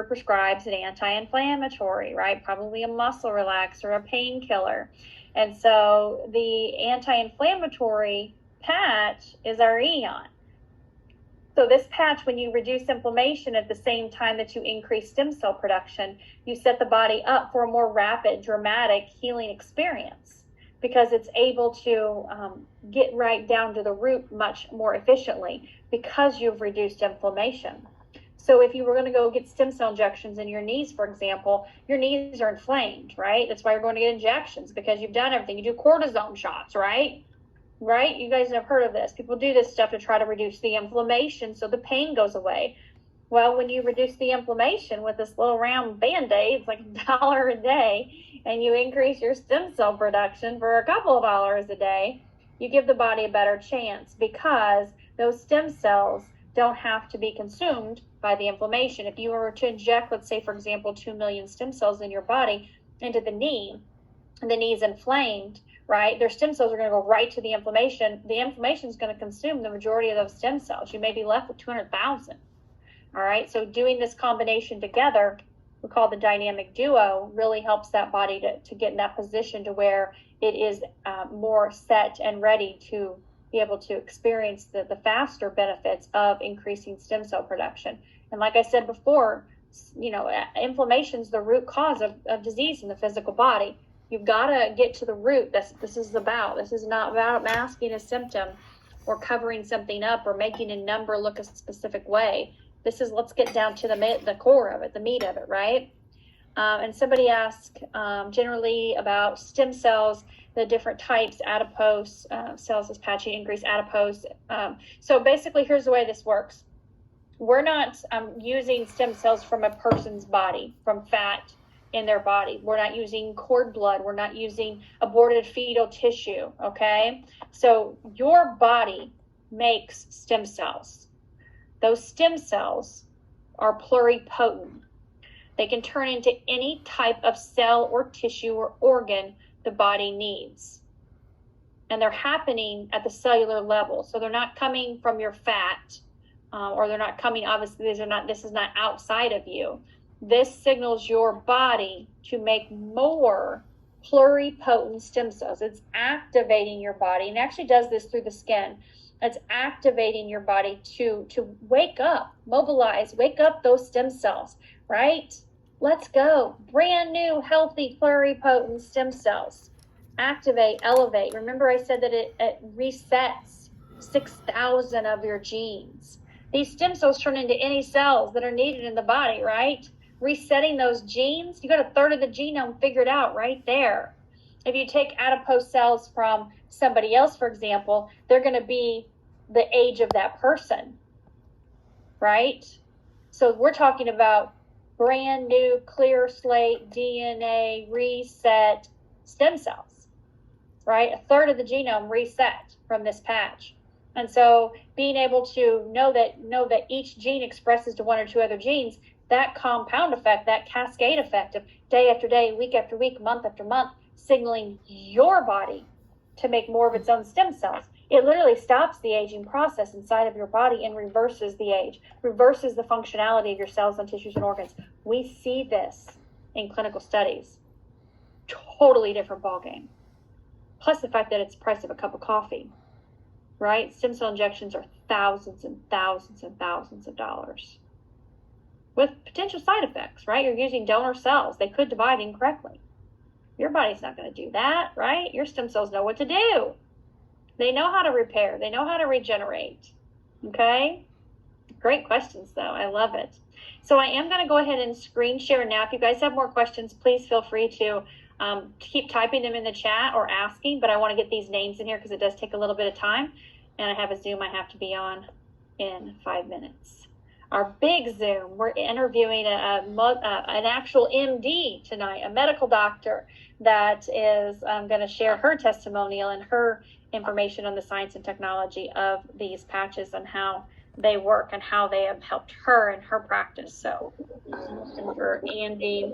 prescribes an anti-inflammatory, right? Probably a muscle relaxer, a painkiller. And so the anti-inflammatory patch is our Eon. So this patch, when you reduce inflammation at the same time that you increase stem cell production, you set the body up for a more rapid, dramatic healing experience because it's able to get right down to the root much more efficiently because you've reduced inflammation. So if you were going to go get stem cell injections in your knees, for example, your knees are inflamed, right? That's why you're going to get injections because you've done everything. You do cortisone shots, right? Right? You guys have heard of this. People do this stuff to try to reduce the inflammation so the pain goes away. Well, when you reduce the inflammation with this little round Band-Aid, it's like $1 a day, and you increase your stem cell production for a couple of dollars a day, you give the body a better chance because those stem cells don't have to be consumed by the inflammation. If you were to inject, let's say, for example, 2 million stem cells in your body into the knee, and the knee is inflamed, right? Their stem cells are going to go right to the inflammation. The inflammation is going to consume the majority of those stem cells. You may be left with 200,000. All right. So doing this combination together, we call the dynamic duo, really helps that body to get in that position to where it is more set and ready to be able to experience the faster benefits of increasing stem cell production. And like I said before, you know, inflammation is the root cause of disease in the physical body. You've got to get to the root. This is about. This is not about masking a symptom or covering something up or making a number look a specific way. This is, let's get down to the core of it, the meat of it, right? And somebody asked generally about stem cells, the different types, adipose cells is patchy, increase adipose. So basically, here's the way this works. We're not using stem cells from a person's body, from fat in their body. We're not using cord blood. We're not using aborted fetal tissue, okay? So your body makes stem cells. Those stem cells are pluripotent. They can turn into any type of cell or tissue or organ the body needs. And they're happening at the cellular level. So they're not coming from your fat, or they're not coming, obviously, this is not outside of you. This signals your body to make more pluripotent stem cells. It's activating your body, and actually does this through the skin. It's activating your body to wake up, mobilize, wake up those stem cells, right? Let's go. Brand new, healthy, pluripotent stem cells. Activate, elevate. Remember I said that it resets 6,000 of your genes. These stem cells turn into any cells that are needed in the body, right? Resetting those genes, you got a third of the genome figured out right there. If you take adipose cells from somebody else, for example, they're going to be the age of that person, right? So we're talking about brand new, clear slate, DNA, reset stem cells, right? A third of the genome reset from this patch. And so being able to know that each gene expresses to one or two other genes, that compound effect, that cascade effect of day after day, week after week, month after month, signaling your body to make more of its own stem cells. It literally stops the aging process inside of your body and reverses the age, reverses the functionality of your cells and tissues and organs. We see this in clinical studies. Totally different ballgame. Plus the fact that it's the price of a cup of coffee, right? Stem cell injections are thousands and thousands and thousands of dollars with potential side effects, right? You're using donor cells. They could divide incorrectly. Your body's not going to do that, right? Your stem cells know what to do. They know how to repair. They know how to regenerate. Okay? Great questions, though. I love it. So I am going to go ahead and screen share now. If you guys have more questions, please feel free to keep typing them in the chat or asking, but I want to get these names in here because it does take a little bit of time. And I have a Zoom I have to be on in 5 minutes. Our big Zoom, we're interviewing an actual MD tonight, a medical doctor that is going to share her testimonial and her information on the science and technology of these patches and how they work and how they have helped her in her practice. So for Andy